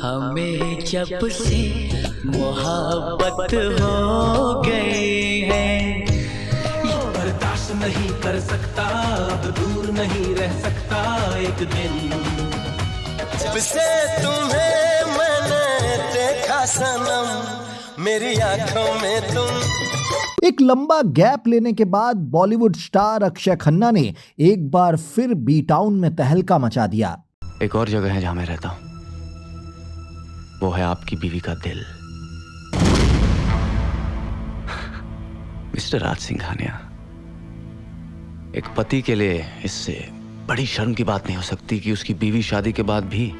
हमें जब से मोहब्बत हो गई है, ये बर्दाश्त नहीं कर सकता, अब दूर नहीं रह सकता एक दिन। जब से तुम्हें मैंने देखा सनम, मेरी आंखों में तुम। एक लंबा गैप लेने के बाद बॉलीवुड स्टार अक्षय खन्ना ने एक बार फिर बी टाउन में तहलका मचा दिया। एक और जगह है जहां मैं रहता हूं, वो है आपकी बीवी का दिल। मिस्टर राज सिंघानिया, एक पति के लिए इससे बड़ी शर्म की बात नहीं हो सकती कि उसकी बीवी शादी के बाद भी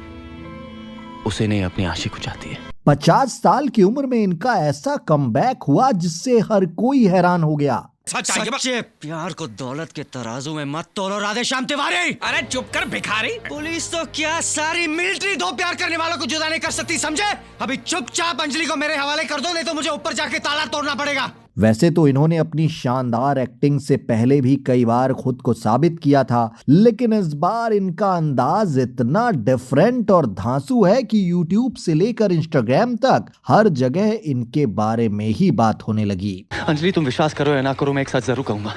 उसे नहीं अपनी आशिक को चाहती है। 50 साल की उम्र में इनका ऐसा कमबैक हुआ जिससे हर कोई हैरान हो गया। सच्चे प्यार को दौलत के तराजू में मत तोलो राधेश्याम तिवारी। अरे चुप कर भिखारी। पुलिस तो क्या सारी मिलिट्री दो प्यार करने वालों को जुदा नहीं कर सकती, समझे? अभी चुपचाप अंजलि को मेरे हवाले कर दो, नहीं तो मुझे ऊपर जाके ताला तोड़ना पड़ेगा। वैसे तो इन्होंने अपनी शानदार एक्टिंग से पहले भी कई बार खुद को साबित किया था, लेकिन इस बार इनका अंदाज इतना डिफरेंट और धांसू है कि YouTube से लेकर Instagram तक हर जगह इनके बारे में ही बात होने लगी। अंजलि, तुम विश्वास करो या ना करो, मैं एक साथ जरूर कहूंगा,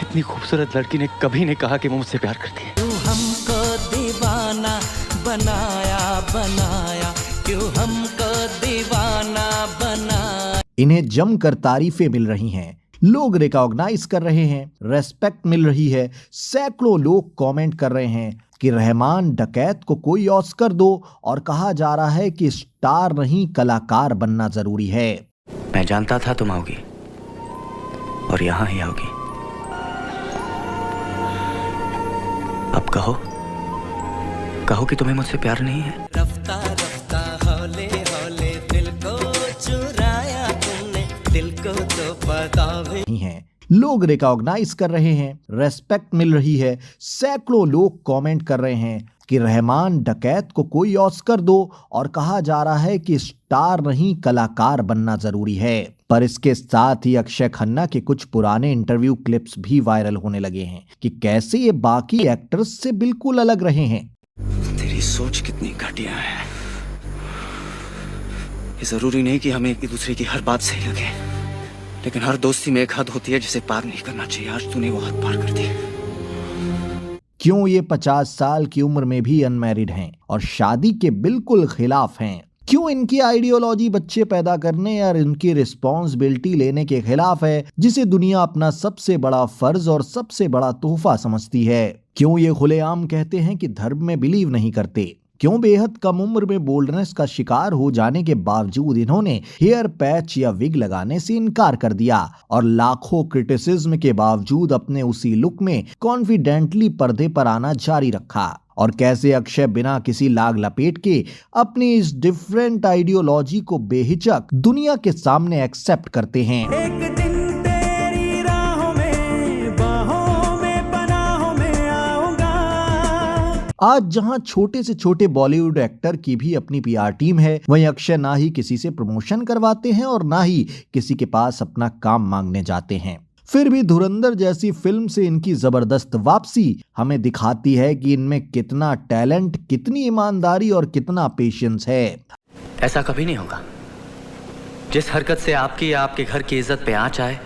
इतनी खूबसूरत लड़की ने कभी नहीं कहा कि वो मुझसे प्यार करती है। तू हमको दीवाना बनाया बनाया, क्यों हमको दीवाना बनाया। इन्हें जमकर तारीफें मिल रही हैं, लोग रिकॉग्नाइज कर रहे हैं, रेस्पेक्ट मिल रही है। सैकड़ों लोग कमेंट कर रहे हैं कि रहमान डकैत को कोई ऑस्कर दो, और कहा जा रहा है कि स्टार नहीं कलाकार बनना जरूरी है। मैं जानता था तुम आओगी और यहां ही आओगी। अब कहो कहो कि तुम्हें मुझसे प्यार नहीं है। रफ्ता रफ्ता हौले हौले दिल को चुराया तुमने, दिल को तो पता भी नहीं है। लोग रिकॉग्नाइज कर रहे हैं, रेस्पेक्ट मिल रही है। सैकड़ों लोग कमेंट कर रहे हैं कि रहमान डकैत को कोई ऑस्कर दो, और कहा जा रहा है कि स्टार नहीं कलाकार बनना जरूरी है। पर इसके साथ ही अक्षय खन्ना के कुछ पुराने इंटरव्यू क्लिप्स भी वायरल होने लगे हैं कि कैसे ये बाकी एक्टर्स से बिल्कुल अलग रहे हैं। तेरी सोच कितनी घटिया है। ये जरूरी नहीं कि हमें एक दूसरे की हर बात सही लगे, लेकिन हर दोस्ती में एक हद होती है जिसे पार नहीं करना चाहिए। आज तूने वो हद पार कर दी। क्यों ये 50 साल की उम्र में भी अनमैरिड हैं और शादी के बिल्कुल खिलाफ हैं? क्यों इनकी आइडियोलॉजी बच्चे पैदा करने और इनकी रिस्पॉन्सिबिलिटी लेने के खिलाफ है, जिसे दुनिया अपना सबसे बड़ा फर्ज और सबसे बड़ा तोहफा समझती है? क्यों ये खुलेआम कहते हैं कि धर्म में बिलीव नहीं करते? क्यों बेहद कम उम्र में बोल्डनेस का शिकार हो जाने के बावजूद इन्होंने हेयर पैच या विग लगाने से इनकार कर दिया, और लाखों क्रिटिसिज्म के बावजूद अपने उसी लुक में कॉन्फिडेंटली पर्दे पर आना जारी रखा? और कैसे अक्षय बिना किसी लाग लपेट के अपनी इस डिफरेंट आइडियोलॉजी को बेहिचक दुनिया के सामने एक्सेप्ट करते हैं? एक दिन तेरी राहों में बाहों में पनाहों में आऊंगा। आज जहां छोटे से छोटे बॉलीवुड एक्टर की भी अपनी PR टीम है, वहीं अक्षय ना ही किसी से प्रमोशन करवाते हैं और ना ही किसी के पास अपना काम मांगने जाते हैं। फिर भी धुरंधर जैसी फिल्म से इनकी जबरदस्त वापसी हमें दिखाती है कि इनमें कितना टैलेंट, कितनी ईमानदारी और कितना पेशेंस है। ऐसा कभी नहीं होगा। जिस हरकत से आपकी या आपके घर की इज्जत पे आंच आए,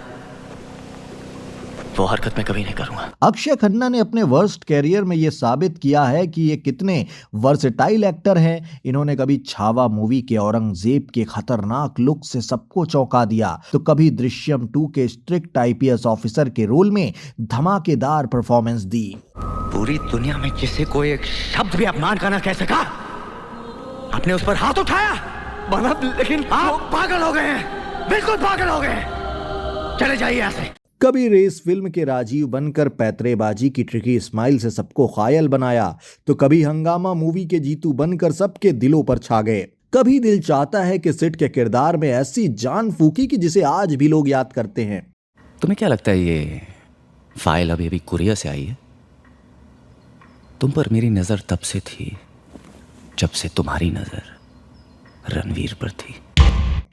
वो हरकत मैं कभी नहीं करूंगा। अक्षय खन्ना ने अपने वर्स्ट कैरियर में ये साबित किया है कि ये कितने वर्सेटाइल एक्टर हैं। इन्होंने कभी छावा मूवी के औरंगजेब के खतरनाक लुक से सबको चौंका दिया, तो कभी दृश्यम 2 के स्ट्रिक्ट IPS ऑफिसर के रोल में धमाकेदार परफॉर्मेंस दी। पूरी दुनिया में किसी को एक शब्द भी अपमान का ना कह सका, आपने उस पर हाथ उठाया, लेकिन आप पागल हो गए हैं, बिल्कुल पागल हो गए। चले जाइए यहाँ से। कभी रेस फिल्म के राजीव बनकर पैतरेबाजी की ट्रिकी स्माइल से सबको कायल बनाया, तो कभी हंगामा मूवी के जीतू बनकर सबके दिलों पर छा गए। कभी दिल चाहता है कि सिट के किरदार में ऐसी जान फूकी कि जिसे आज भी लोग याद करते हैं। तुम्हें क्या लगता है ये फाइल अभी कुरियर से आई है? तुम पर मेरी नजर तब से थी जब से तुम्हारी नजर रणवीर पर थी।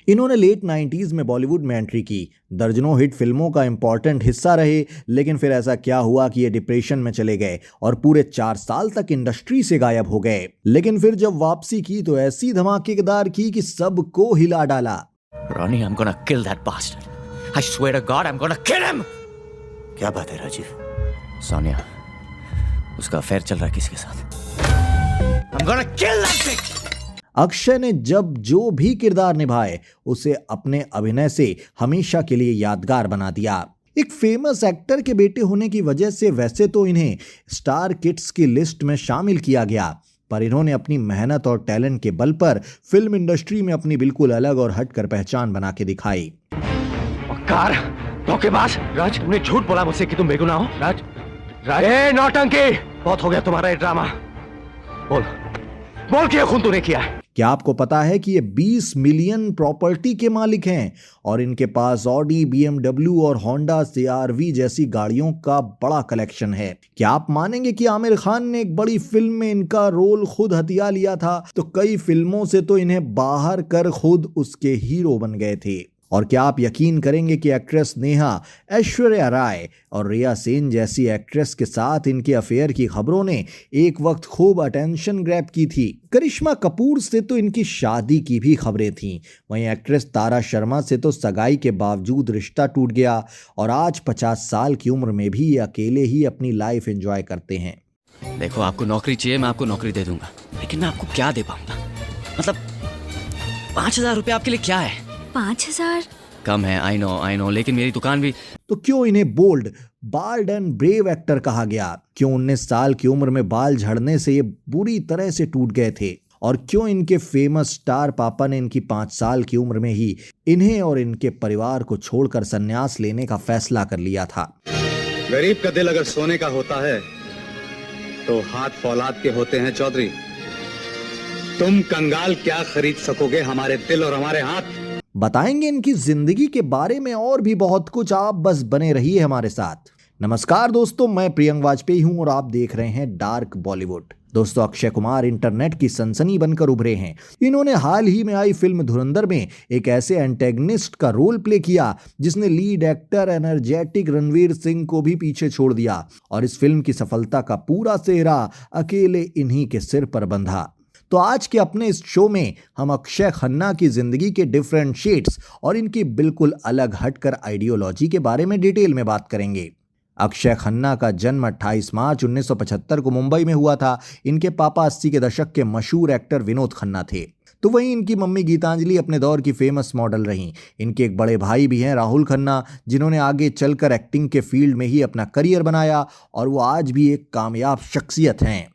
इन्होंने लेट 90s में बॉलीवुड में एंट्री की, दर्जनों हिट फिल्मों का इंपॉर्टेंट हिस्सा रहे, लेकिन फिर ऐसा क्या हुआ कि ये डिप्रेशन में चले गए और पूरे 4 साल तक इंडस्ट्री से गायब हो गए। लेकिन फिर जब वापसी की तो ऐसी धमाकेदार की कि सबको हिला डाला। Ronnie, I'm gonna kill that bastard. I swear to God, I'm gonna kill him. क्या बात है राजीव? सोनिया, उसका अफेयर चल रहा है किसी के साथ। I'm gonna kill that bitch. Akshay ने जब जो भी किरदार निभाए उसे अपने अभिनय से हमेशा के लिए यादगार बना दिया। एक फेमस एक्टर के बेटे होने की वजह से वैसे तो इन्हें स्टार किड्स की लिस्ट में शामिल किया गया, पर इन्होंने अपनी मेहनत और टैलेंट के बल पर फिल्म इंडस्ट्री में अपनी बिल्कुल अलग और हटकर पहचान बना के दिखाई। कार धोखेबाज राज, तुमने झूठ बोला मुझसे कि तुम बेगुनाह हो। राज, राज, ए नौटंकी, बहुत हो गया तुम्हारा ये ड्रामा। बोल बोल कि ये खून तूने किया है। क्या आपको पता है कि ये 20 मिलियन प्रॉपर्टी के मालिक हैं और इनके पास ऑडी, BMW और होंडा CR-V जैसी गाड़ियों का बड़ा कलेक्शन है। क्या आप मानेंगे कि आमिर खान ने एक बड़ी फिल्म में इनका रोल खुद हथिया लिया था, तो कई फिल्मों से तो इन्हें बाहर कर खुद उसके हीरो बन गए थे। और क्या आप यकीन करेंगे कि एक्ट्रेस नेहा, ऐश्वर्या राय और रिया सेन जैसी एक्ट्रेस के साथ इनके अफेयर की खबरों ने एक वक्त खूब अटेंशन ग्रैब की थी। करिश्मा कपूर से तो इनकी शादी की भी खबरें थीं। वहीं एक्ट्रेस तारा शर्मा से तो सगाई के बावजूद रिश्ता टूट गया और आज 50 साल की उम्र में भी ये अकेले ही अपनी लाइफ एंजॉय करते हैं। देखो, आपको नौकरी चाहिए, मैं आपको नौकरी दे दूंगा, लेकिन मैं आपको क्या दे पाऊंगा? मतलब 5,000 रुपये आपके लिए क्या है? 5,000 कम है, आई नो, लेकिन मेरी दुकान भी। तो क्यों इन्हें bold, bald and brave actor कहा गया? क्यों 19 साल की उम्र में बाल झड़ने से ये बुरी तरह से टूट गए थे? और क्यों इनके फेमस स्टार पापा ने इनकी 5 साल की उम्र में ही इन्हें और इनके परिवार को छोड़कर संन्यास लेने का फैसला कर लिया था? गरीब का दिल अगर सोने का होता है तो हाथ फौलाद के होते हैं चौधरी। तुम कंगाल क्या खरीद सकोगे हमारे दिल और हमारे हाथ। बताएंगे इनकी जिंदगी के बारे में और भी बहुत कुछ, आप बस बने रहिए हमारे साथ। नमस्कार दोस्तों, मैं प्रियंक वाजपेयी हूं और आप देख रहे हैं डार्क बॉलीवुड। दोस्तों, अक्षय कुमार इंटरनेट की सनसनी बनकर उभरे हैं। इन्होंने हाल ही में आई फिल्म धुरंधर में एक ऐसे एंटेगनिस्ट का रोल प्ले किया जिसने lead actor energetic Ranveer Singh को भी पीछे छोड़ दिया और इस फिल्म की सफलता का पूरा सेहरा अकेले इन्हीं के सिर पर बंधा। तो आज के अपने इस शो में हम अक्षय खन्ना की जिंदगी के डिफरेंट शेड्स और इनकी बिल्कुल अलग हटकर आइडियोलॉजी के बारे में डिटेल में बात करेंगे। अक्षय खन्ना का जन्म 28 मार्च 1975 को मुंबई में हुआ था। इनके पापा 80 के दशक के मशहूर एक्टर विनोद खन्ना थे, तो वहीं इनकी मम्मी गीतांजलि अपने दौर की फेमस मॉडल रहीं। इनके एक बड़े भाई भी हैं, राहुल खन्ना, जिन्होंने आगे चलकर एक्टिंग के फील्ड में ही अपना करियर बनाया और वो आज भी एक कामयाब शख्सियत हैं।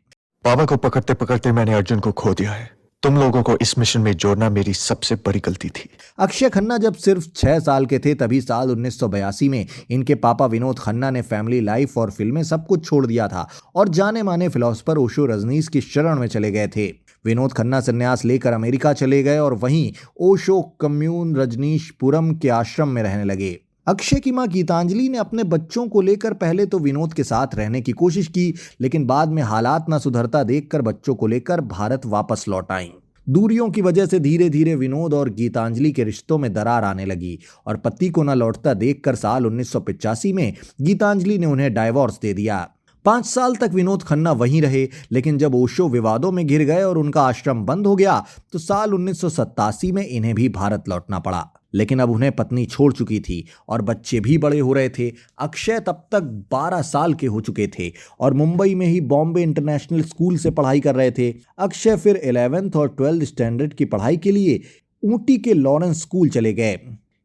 बाबा को पकड़ते पकड़ते मैंने अर्जुन को खो दिया है। तुम लोगों को इस मिशन में जोड़ना मेरी सबसे बड़ी गलती थी। अक्षय खन्ना जब सिर्फ 6 साल के थे तभी साल 1982 में इनके पापा विनोद खन्ना ने फैमिली लाइफ और फिल्में सब कुछ छोड़ दिया था और जाने माने फिलोसफर ओशो रजनीश की शरण में चले गए थे। विनोद खन्ना संन्यास लेकर अमेरिका चले गए और वहीं ओशो कम्यून रजनीशपुरम के आश्रम में रहने लगे। अक्षय की मां गीतांजलि ने अपने बच्चों को लेकर पहले तो विनोद के साथ रहने की कोशिश की, लेकिन बाद में हालात न सुधरता देखकर बच्चों को लेकर भारत वापस लौट आईं। दूरियों की वजह से धीरे धीरे विनोद और गीतांजलि के रिश्तों में दरार आने लगी और पति को न लौटता देखकर साल 1985 में गीतांजलि ने उन्हें डाइवोर्स दे दिया। 5 साल तक विनोद खन्ना वहीं रहे, लेकिन जब ओशो विवादों में घिर गए और उनका आश्रम बंद हो गया तो साल 1987 में इन्हें भी भारत लौटना पड़ा। लेकिन अब उन्हें पत्नी छोड़ चुकी थी और बच्चे भी बड़े हो रहे थे। अक्षय तब तक 12 साल के हो चुके थे और मुंबई में ही बॉम्बे इंटरनेशनल स्कूल से पढ़ाई कर रहे थे। अक्षय फिर 11th और 12th स्टैंडर्ड की पढ़ाई के लिए ऊटी के लॉरेंस स्कूल चले गए।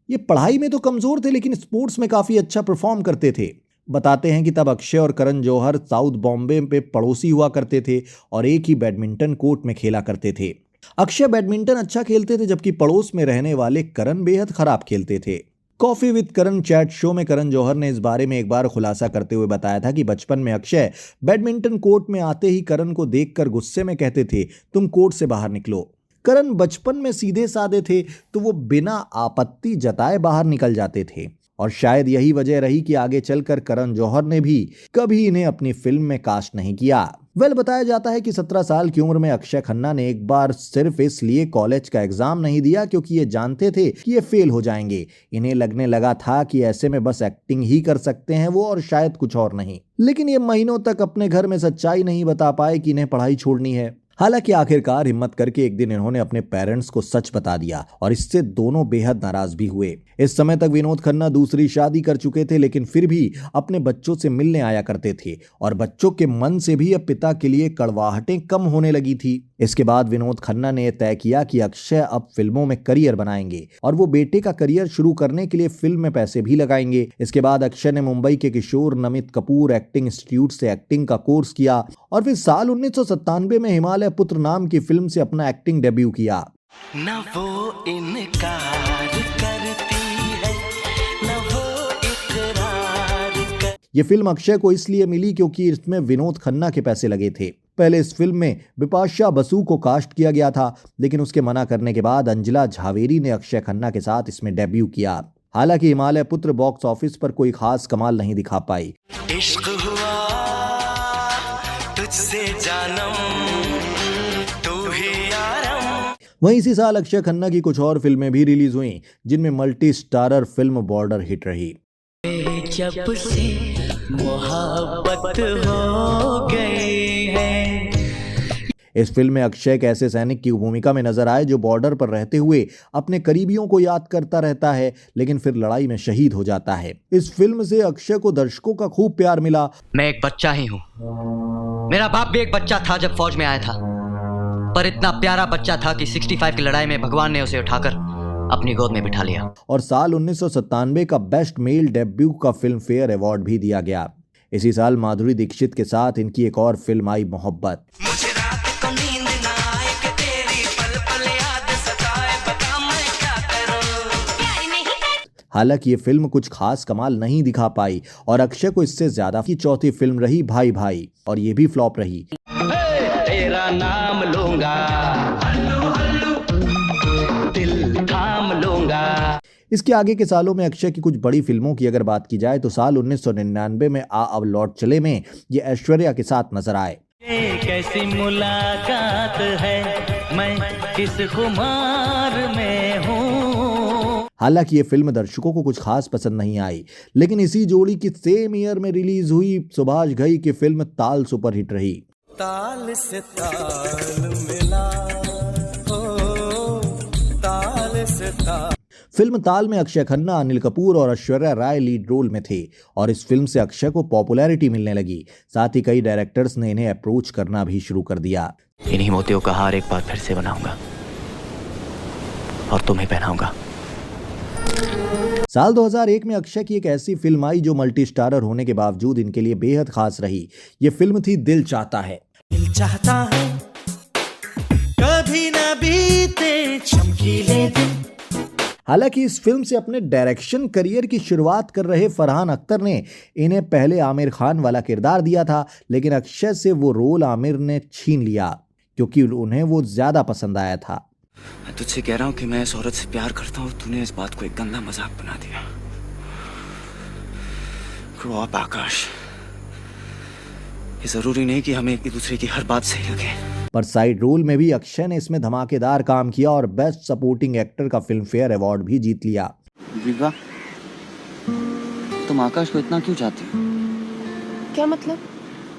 ये पढ़ाई में तो कमजोर थे लेकिन स्पोर्ट्स में काफी अच्छा परफॉर्म करते थे। बताते हैं कि तब अक्षय और करण जौहर साउथ बॉम्बे पे पड़ोसी हुआ करते थे और एक ही बैडमिंटन कोर्ट में खेला करते थे। अक्षय बैडमिंटन अच्छा खेलते थे जबकि पड़ोस में रहने वाले करण बेहद खराब खेलते थे। Coffee with Karan chat show में करण जौहर ने इस बारे में एक बार खुलासा करते हुए बताया था कि बचपन में अक्षय बैडमिंटन कोर्ट में आते ही करण को देखकर गुस्से में कहते थे, तुम कोर्ट से बाहर निकलो। करण बचपन में सीधे साधे थे तो वो बिना आपत्ति जताए बाहर निकल जाते थे और शायद यही वजह रही कि आगे चलकर करण जौहर ने भी कभी इन्हें अपनी फिल्म में कास्ट नहीं किया। बताया जाता है कि 17 साल की उम्र में अक्षय खन्ना ने एक बार सिर्फ इसलिए कॉलेज का एग्जाम नहीं दिया क्योंकि ये जानते थे कि ये फेल हो जाएंगे। इन्हें लगने लगा था कि ऐसे में बस एक्टिंग ही कर सकते हैं वो और शायद कुछ और नहीं। लेकिन ये महीनों तक अपने घर में सच्चाई नहीं बता पाए कि इन्हें पढ़ाई छोड़नी है। हालांकि आखिरकार हिम्मत करके एक दिन इन्होंने अपने पेरेंट्स को सच बता दिया और इससे दोनों बेहद नाराज भी हुए। इस समय तक विनोद खन्ना दूसरी शादी कर चुके थे, लेकिन फिर भी अपने बच्चों से मिलने आया करते थे और बच्चों के मन से भी अब पिता के लिए कड़वाहटें कम होने लगी थी। इसके बाद विनोद खन्ना ने तय किया कि अक्षय अब फिल्मों में करियर बनाएंगे और वो बेटे का करियर शुरू करने के लिए फिल्म में पैसे भी लगाएंगे। इसके बाद अक्षय ने मुंबई के किशोर नमित कपूर एक्टिंग इंस्टीट्यूट से एक्टिंग का कोर्स किया और फिर साल 1997 में हिमालय पुत्र नाम की फिल्म से अपना एक्टिंग डेब्यू किया। न वो इनकार करती है न वो इकरार कर। ये फिल्म अक्षय को इसलिए मिली क्योंकि इसमें विनोद खन्ना के पैसे लगे थे। पहले इस फिल्म में बिपाशा बसु को कास्ट किया गया था, लेकिन उसके मना करने के बाद अंजला झावेरी ने अक्षय खन्ना के साथ इसमें डेब्यू किया। हालांकि हिमालय पुत्र बॉक्स ऑफिस पर कोई खास कमाल नहीं दिखा पाई। इश्क हुआ तुझसे जानम तू ही यारम। वहीं इसी साल अक्षय खन्ना की कुछ और फिल्में भी रिलीज हुई, जिनमें multi starrer film border hit रही। जब से मोहब्बत हो गई है। इस फिल्म में अक्षय एक ऐसे सैनिक की भूमिका में नजर आए जो बॉर्डर पर रहते हुए अपने करीबियों को याद करता रहता है, लेकिन फिर लड़ाई में शहीद हो जाता है। इस फिल्म से अक्षय को दर्शकों का खूब प्यार मिला। मैं एक बच्चा ही हूँ, मेरा बाप भी एक बच्चा था जब फौज में आया था, पर इतना प्यारा बच्चा था कि 65 की लड़ाई में भगवान ने उसे उठाकर अपनी गोद में बिठा लिया। और साल 1997 का बेस्ट मेल डेब्यू का फिल्म फेयर अवार्ड भी दिया गया। इसी साल माधुरी दीक्षित के साथ इनकी एक और फिल्म आई मोहब्बत। मुझे रात को नींद ना आए कि तेरी पल पल याद सताए, बता मैं क्या करूं। हालांकि ये फिल्म कुछ खास कमाल नहीं दिखा पाई और अक्षय को इससे ज्यादा की चौथी फिल्म रही भाई भाई, और ये भी फ्लॉप रही। तेरा नाम लूंगा, दिल थाम लूंगा। इसके आगे के सालों में अक्षय की कुछ बड़ी फिल्मों की अगर बात की जाए तो साल 1999 में आ अब लौट चले में ये ऐश्वर्या के साथ नजर आए। ये कैसी मुलाकात है, मैं किस खुमार में हूँ। हालांकि ये फिल्म दर्शकों को कुछ खास पसंद नहीं आई, लेकिन इसी जोड़ी की सेम ईयर में रिलीज हुई सुभाष घई की फिल्म ताल सुपरहिट रही। ताल से ताल मिला, ओ ताल से ताल। फिल्म ताल में अक्षय खन्ना, अनिल कपूर और ऐश्वर्या राय लीड रोल में थे और इस फिल्म से अक्षय को पॉपुलैरिटी मिलने लगी। साथ ही कई डायरेक्टर्स ने इन्हें अप्रोच करना भी शुरू कर दिया। इन्हीं मोतियों का हार एक बार फिर से बनाऊंगा और तुम्हें पहनाऊंगा। साल 2001 में अक्षय की एक ऐसी फिल्म आई जो मल्टी स्टारर होने के बावजूद इनके लिए बेहद खास रही। ये फिल्म थी दिल चाहता है। दिल चाहता है कभी ना बीते चमकीले दिन। हालांकि इस फिल्म से अपने डायरेक्शन करियर की शुरुआत कर रहे फरहान अख्तर ने इन्हें पहले आमिर खान वाला किरदार दिया था, लेकिन अक्षय से वो रोल आमिर ने छीन लिया क्योंकि उन्हें वो ज्यादा पसंद आया था। मैं तुझसे कह रहा हूँ कि मैं इस औरत से प्यार करता हूँ, तूने इस बात को एक गंदा मजाक बना दिया। ग्रो अप आकाश, ये जरूरी नहीं कि हमें एक दूसरे की हर बात सही लगे। पर साइड रोल में भी अक्षय ने इसमें धमाकेदार काम किया और बेस्ट सपोर्टिंग एक्टर का फिल्म फेयर अवार्ड भी जीत लिया। विवा, तुम आकाश को इतना क्यों चाहती हो? क्या मतलब?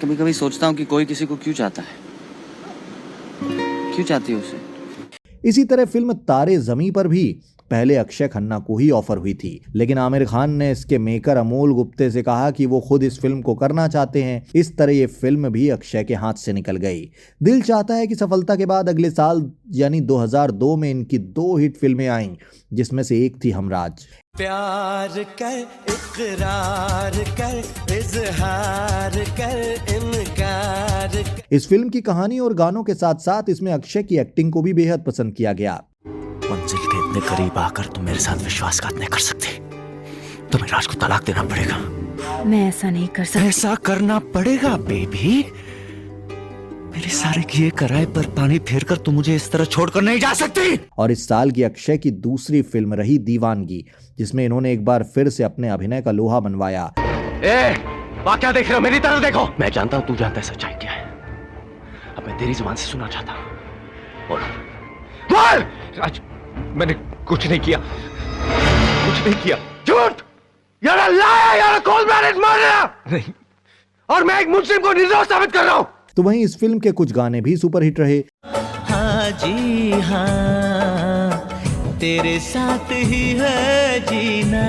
कभी कभी सोचता हूँ कि कोई किसी को क्यों चाहता है, क्यों चाहती है उसे। इसी तरह फिल्म तारे ज़मीं पर भी पहले अक्षय खन्ना को ही ऑफर हुई थी, लेकिन आमिर खान ने इसके मेकर अमोल गुप्ते से कहा कि वो खुद इस फिल्म को करना चाहते हैं। इस तरह ये फिल्म भी अक्षय के हाथ से निकल गई। दिल चाहता है कि सफलता के बाद अगले साल यानी 2002 में इनकी 2 हिट फिल्में आईं, जिसमें से एक थी हमराज। प्यार कर, इकरार कर, इजहार कर, इनकार कर। इस फिल्म की कहानी और गानों के साथ साथ इसमें अक्षय की एक्टिंग को भी बेहद पसंद किया गया। मंजिल के इतने करीब आकर तुम मेरे साथ विश्वासघात नहीं कर सकते, तुम्हें राज को तलाक देना पड़ेगा। मैं ऐसा नहीं कर सकती। ऐसा करना पड़ेगा बेबी। मेरे सारे किए कराए पर पानी फेरकर तुम मुझे इस तरह छोड़कर नहीं जा सकती। और इस साल की अक्षय की दूसरी फिल्म रही दीवानगी, जिसमें इन्होंने एक बार फिर से अपने अभिनय का लोहा मनवाया। क्या देख रहे हो? मेरी तरफ देखो। मैं जानता हूँ तू जानता है सच्चाई क्या है। मैं तेरी जुबान से सुनना चाहता हूं। बोल बोल। राज, मैंने कुछ नहीं किया, कुछ नहीं किया। झूठ! You're a liar! You're a cold-blooded murderer! नहीं, और मैं एक मुस्लिम को निर्दोष साबित कर रहा हूं। तो वहीं इस फिल्म के कुछ गाने भी सुपरहिट रहे। हाँ जी हाँ, तेरे साथ ही है जीना।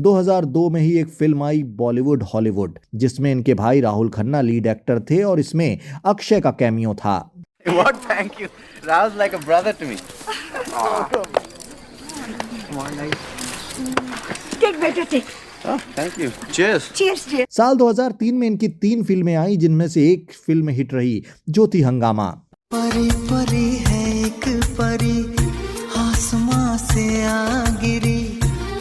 2002 में ही एक फिल्म आई बॉलीवुड हॉलीवुड, जिसमें इनके भाई राहुल खन्ना लीड एक्टर थे और इसमें अक्षय का कैमियो था। What? Thank you. Rahul's like a brother to me. Come on, nice. Take better take. Oh, thank you. Cheers. Cheers, cheers. साल 2003 में इनकी 3 फिल्में आई, जिनमें से एक फिल्म हिट रही जो थी हंगामा। परी परी है एक परी, आसमां से आ गिरी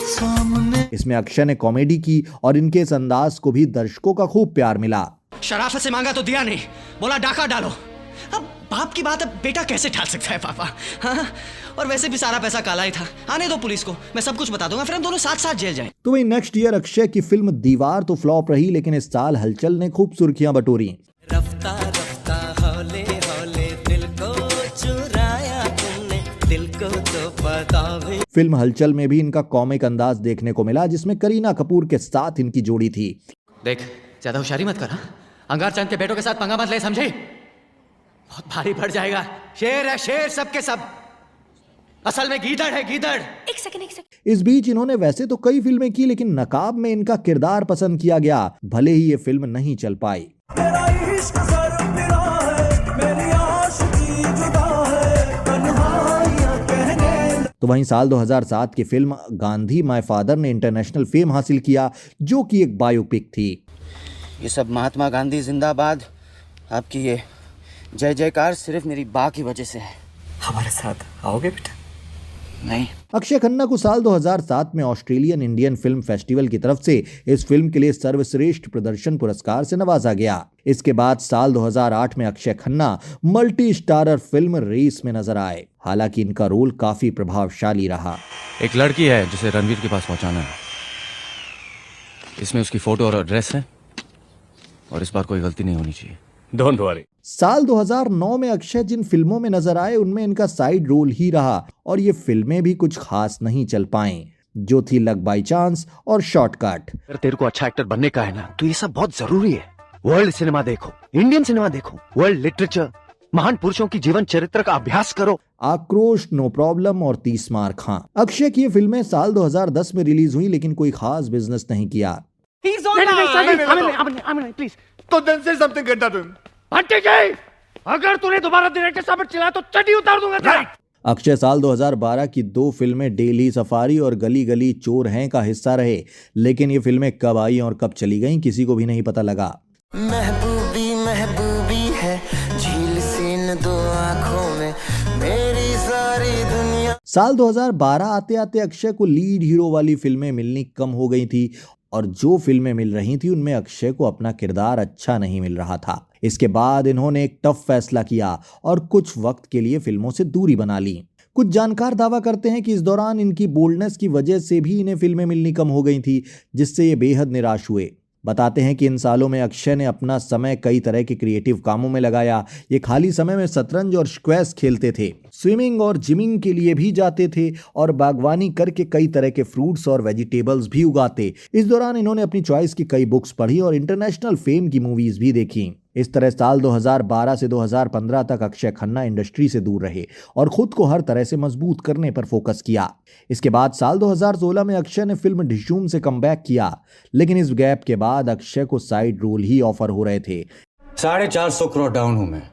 सामने। इसमें अक्षय ने कॉमेडी की और इनके इस अंदाज को भी दर्शकों का खूब प्यार मिला। शराफत से मांगा तो दिया नहीं, बोला डाका डालो। अब बाप की बात है, बेटा कैसे ठाल सकता है पापा? हाँ? और वैसे भी सारा पैसा काला ही था। आने दो पुलिस को, मैं सब कुछ बता दूंगा, फिर हम दोनों साथ साथ जेल जाएं। तो वही नेक्स्ट ईयर अक्षय की फिल्म दीवार तो फ्लॉप रही, लेकिन इस साल हलचल ने खूब सुर्खियां बटोरी। रफ्ता रफ्ता हौले हौले दिल को चुराया तुमने, दिल को तो पता भी। फिल्म हलचल में भी इनका कॉमिक अंदाज देखने को मिला, जिसमें करीना कपूर के साथ इनकी जोड़ी थी। देख, ज्यादा होशियारी मत कर। अंगार चंद के बेटों के साथ पंगा मत ले, समझे? बहुत भारी पड़ जाएगा। शेर है शेर, सबके सब। असल में गीदड़ है गीदड़। एक सेकंड। इस बीच इन्होंने वैसे तो कई फिल्में की, लेकिन नकाब में इनका किरदार पसंद किया गया, भले ही ये फिल्म नहीं चल पाई। तो वहीं साल 2007 की फिल्म गांधी माय फादर ने इंटरनेशनल फेम हासिल किया, जो कि एक बायोपिक थी। ये सब महात्मा गांधी जिंदाबाद, आपकी ये जय जयकार सिर्फ मेरी बा की वजह से है। हमारे साथ आओगे बेटा? नहीं। अक्षय खन्ना को साल 2007 में ऑस्ट्रेलियन इंडियन फिल्म फेस्टिवल की तरफ से इस फिल्म के लिए सर्वश्रेष्ठ प्रदर्शन पुरस्कार से नवाजा गया। इसके बाद साल 2008 में Akshaye Khanna multi starrer film Race में नजर आए। हालांकि इनका रोल काफी प्रभावशाली रहा। एक लड़की है जिसे रणवीर के पास पहुंचाना है। इसमें उसकी फोटो और एड्रेस है, और इस बार कोई गलती नहीं होनी चाहिए। Don't worry. साल 2009 में अक्षय जिन फिल्मों में नजर आए उनमें इनका साइड रोल ही रहा, और ये फिल्में भी कुछ खास नहीं चल पाईं, जो थी लक बाय चांस और शॉर्टकट। अगर तेरे को अच्छा एक्टर बनने का है ना, तो ये सब बहुत जरूरी है। वर्ल्ड सिनेमा देखो, इंडियन सिनेमा देखो, वर्ल्ड लिटरेचर, महान पुरुषों की जीवन चरित्र का अभ्यास करो। आक्रोश, नो प्रॉब्लम और 30 मार खां। अक्षय की ये फिल्में साल 2010 में रिलीज हुई, लेकिन कोई खास बिजनेस नहीं किया। तो then say something, get that in. Bunty जी, अगर तूने दोबारा डायरेक्टर साहब चिल्लाया तो चड्डी उतार दूंगा तेरी। अक्षय साल 2012 की 2 फिल्में डेली सफारी और गली गली चोर हैं का हिस्सा रहे, लेकिन ये फिल्में कब आई और कब चली गईं किसी को भी नहीं पता लगा। महबूबी महबूबी है, झील सी इन दो आंखों में मेरी सारी दुनिया। साल 2012 आते आते अक्षय को लीड हीरो वाली फिल्में मिलनी कम हो गई थी, और जो फिल्में मिल रही थी उनमें अक्षय को अपना किरदार अच्छा नहीं मिल रहा था। इसके बाद इन्होंने एक टफ फैसला किया और कुछ वक्त के लिए फिल्मों से दूरी बना ली। कुछ जानकार दावा करते हैं कि इस दौरान इनकी बोल्डनेस की वजह से भी इन्हें फिल्में मिलनी कम हो गई थी, जिससे ये बेहद निराश हुए। बताते हैं कि इन सालों में अक्षय ने अपना समय कई तरह के क्रिएटिव कामों में लगाया। ये खाली समय में शतरंज और स्क्वैश खेलते थे, स्विमिंग और जिमिंग के लिए भी जाते थे, और बागवानी करके कई तरह के फ्रूट्स और वेजिटेबल्स भी उगाते। इस दौरान इन्होंने अपनी चॉइस की कई बुक्स पढ़ी और इंटरनेशनल फेम की मूवीज भी देखी। इस तरह साल 2012 से 2015 तक अक्षय खन्ना इंडस्ट्री से दूर रहे और खुद को हर तरह से मजबूत करने पर फोकस किया। इसके बाद साल 2016 में अक्षय ने फिल्म ढिशूम से कमबैक किया, लेकिन इस गैप के बाद अक्षय को साइड रोल ही ऑफर हो रहे थे। 450 करोड़ डाउन हूं मैं,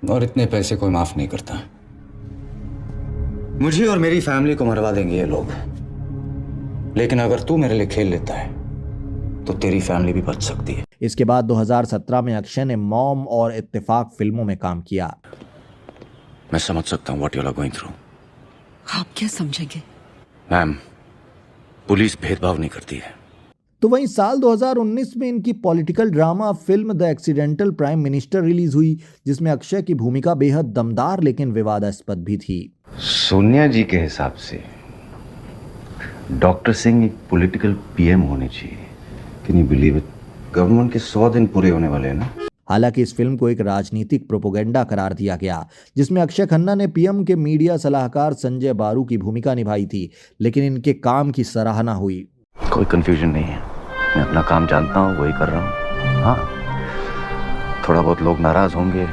और इतने पैसे कोई माफ नहीं करता। मुझे और मेरी फैमिली को मरवा देंगे ये लोग, लेकिन अगर तू मेरे लिए खेल लेता है तो तेरी फैमिली भी बच सकती है। इसके बाद 2017 में अक्षय ने मॉम और इत्तेफाक फिल्मों में काम किया। मैं समझ सकता हूँ what you are going through. आप क्या समझेंगे? मैम, पुलिस भेदभाव नहीं करती है। तो वहीं साल 2019 में इनकी political drama film the accidental prime minister release हुई, जिसमें अक्षय की भूमिका बेहद दमदार लेकिन विवादास्पद भी थी। सोनिया जी के हिसाब से डॉक्टर सिंह एक पॉलिटिकल पीएम होने चाहिए। Can you believe it? Government के 100 दिन पूरे होने वाले हैं ना। हालांकि इस फिल्म को एक राजनीतिक प्रोपेगेंडा करार दिया गया, जिसमें अक्षय खन्ना ने पीएम के मीडिया सलाहकार संजय बारू की भूमिका निभाई थी, लेकिन इनके काम की सराहना हुई। कोई कंफ्यूजन नहीं है, मैं अपना काम जानता हूँ, वही कर रहा हूँ। हाँ, थोड़ा बहुत लोग नाराज होंगे,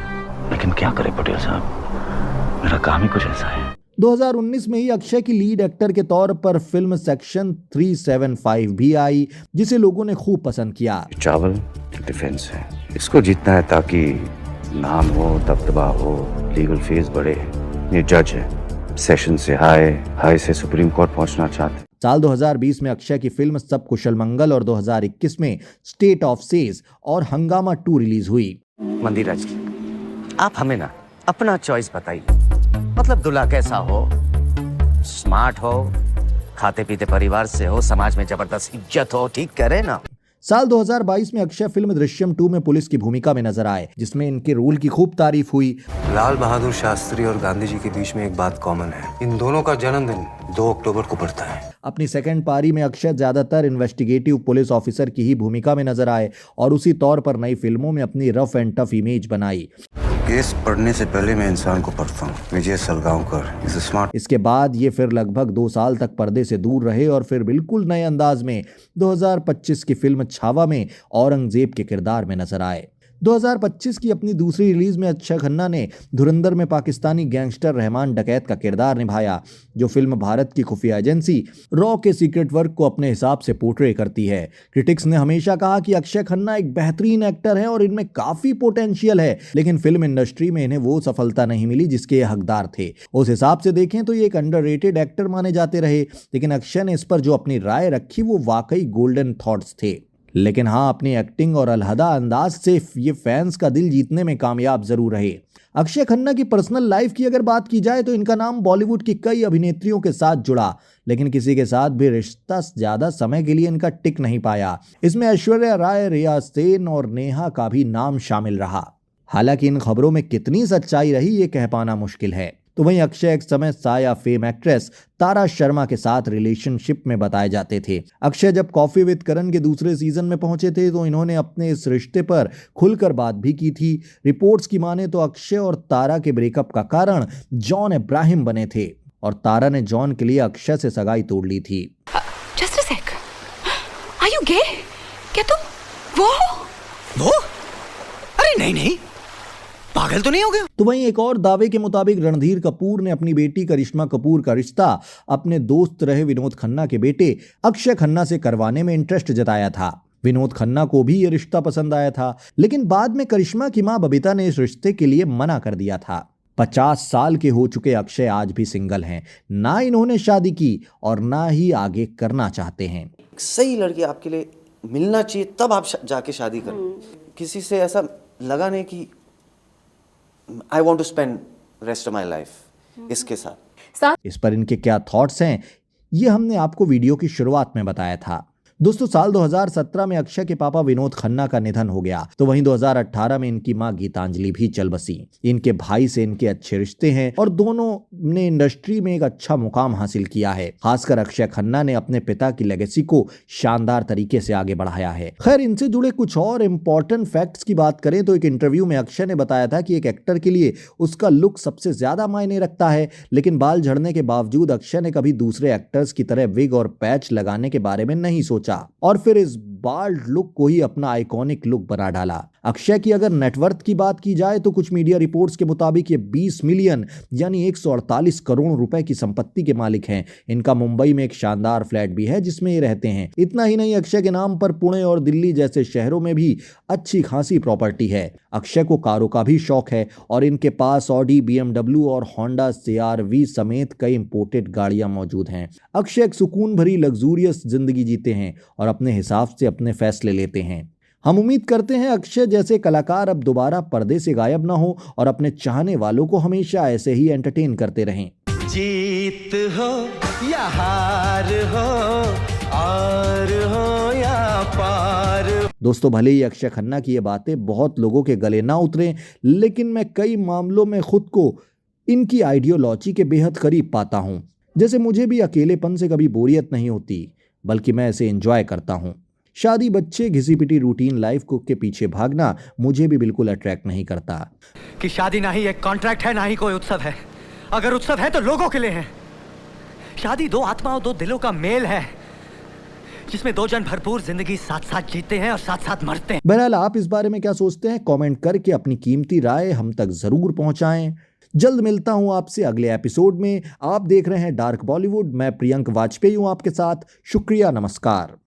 लेकिन क्या करे पटेल साहब, मेरा काम ही कुछ ऐसा है। 2019 में ही अक्षय की लीड एक्टर के तौर पर फिल्म सेक्शन 375 भी आई, जिसे लोगों ने खूब पसंद किया। चावल डिफेंस है, इसको जीतना है ताकि नाम हो, दबदबा हो, लीगल फीस बढ़े। ये जज है, सेशन से हाई से सुप्रीम कोर्ट पहुंचना चाहते। साल 2020 में अक्षय की फिल्म सब कुशल मंगल और 2021 में स्टेट ऑफ सेज और हंगामा 2 रिलीज हुई। मंदिरा जी, आप हमें ना अपना चॉइस बताइए, मतलब दूल्हा कैसा हो, स्मार्ट हो, खाते पीते परिवार से हो, समाज में जबरदस्त इज्जत हो, ठीक कह रहे ना। साल 2022 में अक्षय फिल्म दृश्यम 2 में पुलिस की भूमिका में नजर आए, जिसमें इनके रोल की खूब तारीफ हुई। लाल बहादुर शास्त्री और गांधी जी के बीच में एक बात कॉमन है, इन दोनों का जन्मदिन 2 अक्टूबर को पड़ता है। अपनी सेकंड पारी में अक्षय ज्यादातर इन्वेस्टिगेटिव पुलिस ऑफिसर की ही भूमिका में नजर आए और उसी तौर पर नई फिल्मों में अपनी रफ एंड टफ इमेज बनाई। केस पढ़ने से पहले मैं इंसान को पढ़ता हूँ। विजय सलगांवकर इज स्मार्ट। इसके बाद ये फिर लगभग 2 साल तक पर्दे से दूर रहे और फिर बिल्कुल नए अंदाज में 2025 की फिल्म छावा में औरंगजेब के किरदार में नजर आए। 2025 की अपनी दूसरी रिलीज में अक्षय खन्ना ने धुरंधर में पाकिस्तानी गैंगस्टर रहमान डकैत का किरदार निभाया, जो फिल्म भारत की खुफिया एजेंसी रॉ के सीक्रेट वर्क को अपने हिसाब से पोर्ट्रे करती है। क्रिटिक्स ने हमेशा कहा कि अक्षय खन्ना एक बेहतरीन एक्टर है और इनमें काफी पोटेंशियल है, लेकिन फिल्म इंडस्ट्री में इन्हें वो सफलता नहीं मिली जिसके ये हकदार थे। उस हिसाब से देखें तो ये एक अंडररेटेड एक्टर माने जाते रहे, लेकिन अक्षय ने इस पर जो अपनी राय रखी वो वाकई गोल्डन थॉट्स थे। लेकिन हाँ, अपनी एक्टिंग और अलहदा अंदाज से ये फैंस का दिल जीतने में कामयाब जरूर रहे। अक्षय खन्ना की पर्सनल लाइफ की अगर बात की जाए तो इनका नाम बॉलीवुड की कई अभिनेत्रियों के साथ जुड़ा, लेकिन किसी के साथ भी रिश्ता ज्यादा समय के लिए इनका टिक नहीं पाया। इसमें ऐश्वर्या राय, रिया सेन और नेहा का भी नाम शामिल रहा। हालांकि इन खबरों में कितनी सच्चाई रही ये कह पाना मुश्किल है। तो वहीं अक्षय एक समय साया फेम एक्ट्रेस तारा शर्मा के साथ रिलेशनशिप में बताए जाते थे। अक्षय जब कॉफी विद करण के दूसरे सीजन में पहुंचे थे तो इन्होंने अपने इस रिश्ते पर खुलकर बात भी की थी। रिपोर्ट्स की माने तो अक्षय और तारा के ब्रेकअप का कारण जॉन इब्राहिम बने थे और तारा ने जॉन के लिए अक्षय से सगाई तोड़ ली थी। Just a sec. Are you gay? क्या तुम वो? अरे नहीं, पागल तो नहीं हो गया? तो वहीं एक और दावे के मुताबिक रणधीर कपूर ने अपनी बेटी करिश्मा कपूर का रिश्ता अपने दोस्त रहे विनोद खन्ना के बेटे अक्षय खन्ना से करवाने में इंटरेस्ट जताया था। विनोद खन्ना को भी ये रिश्ता पसंद आया था, लेकिन बाद में करिश्मा की मां बबीता ने इस रिश्ते के लिए मना कर दिया था। 50 साल के हो चुके अक्षय आज भी सिंगल हैं, ना इन्होंने शादी की और ना ही आगे करना चाहते हैं। सही लड़की आपके लिए मिलना चाहिए, तब आप जाके शादी करें। किसी से ऐसा लगा नहीं कि I want to spend rest of my life इसके साथ। इस पर इनके क्या थॉट्स हैं ये हमने आपको वीडियो की शुरुआत में बताया था। दोस्तों, साल 2017 में अक्षय के पापा विनोद खन्ना का निधन हो गया, तो वहीं 2018 में इनकी मां गीतांजलि भी चल बसी। इनके भाई से इनके अच्छे रिश्ते हैं और दोनों ने इंडस्ट्री में एक अच्छा मुकाम हासिल किया है। खासकर अक्षय खन्ना ने अपने पिता की लेगेसी को शानदार तरीके से आगे बढ़ाया है। खैर, इनसे जुड़े कुछ और इम्पोर्टेंट फैक्ट्स की बात करें तो एक इंटरव्यू में अक्षय ने बताया था कि एक एक्टर के लिए उसका लुक सबसे ज्यादा मायने रखता है, लेकिन बाल झड़ने के बावजूद अक्षय ने कभी दूसरे एक्टर्स की तरह विग और पैच लगाने के बारे में नहीं सोचा और फिर इस बाल्ड लुक को ही अपना आइकॉनिक लुक बना डाला। अक्षय की अगर नेटवर्थ की बात की जाए तो कुछ मीडिया रिपोर्ट्स के मुताबिक ये 20 मिलियन यानी 148 करोड़ रुपए की संपत्ति के मालिक हैं। इनका मुंबई में एक शानदार फ्लैट भी है जिसमें ये रहते हैं। इतना ही नहीं, अक्षय के नाम पर पुणे और दिल्ली जैसे शहरों में भी अच्छी खासी प्रॉपर्टी है। अक्षय को कारों का भी शौक है और इनके पास ऑडी, BMW और होंडा CR-V समेत कई इंपोर्टेड गाड़ियां मौजूद हैं। अक्षय एक सुकून भरी लग्जूरियस जिंदगी जीते हैं और अपने हिसाब से अपने फैसले लेते हैं। हम उम्मीद करते हैं अक्षय जैसे कलाकार अब दोबारा पर्दे से गायब ना हो और अपने चाहने वालों को हमेशा ऐसे ही एंटरटेन करते रहें। जीत हो या हार हो, और हो या पार। दोस्तों, भले ही अक्षय खन्ना की ये बातें बहुत लोगों के गले ना उतरे, लेकिन मैं कई मामलों में खुद को इनकी आइडियोलॉजी के बेहद करीब पाता हूँ। जैसे मुझे भी अकेलेपन से कभी बोरियत नहीं होती, बल्कि मैं इसे एंजॉय करता हूँ। शादी, बच्चे, घिसी पिटी रूटीन लाइफ को के पीछे भागना मुझे भी बिल्कुल अट्रैक्ट नहीं करता। कि शादी ना ही एक कॉन्ट्रैक्ट है, ना ही कोई उत्सव है। अगर उत्सव है तो लोगों के लिए है। शादी दो आत्माओं, दो दिलों का मेल है, जिसमें दो जन भरपूर जिंदगी साथ साथ जीते हैं और साथ साथ मरते हैं। बहरहाल, आप इस बारे में क्या सोचते हैं? कमेंट करके अपनी कीमती राय हम तक जरूर पहुंचाएं। जल्द मिलता हूं आपसे अगले एपिसोड में। आप देख रहे हैं डार्क बॉलीवुड। मैं प्रियंक वाजपेयी हूं आपके साथ। शुक्रिया, नमस्कार।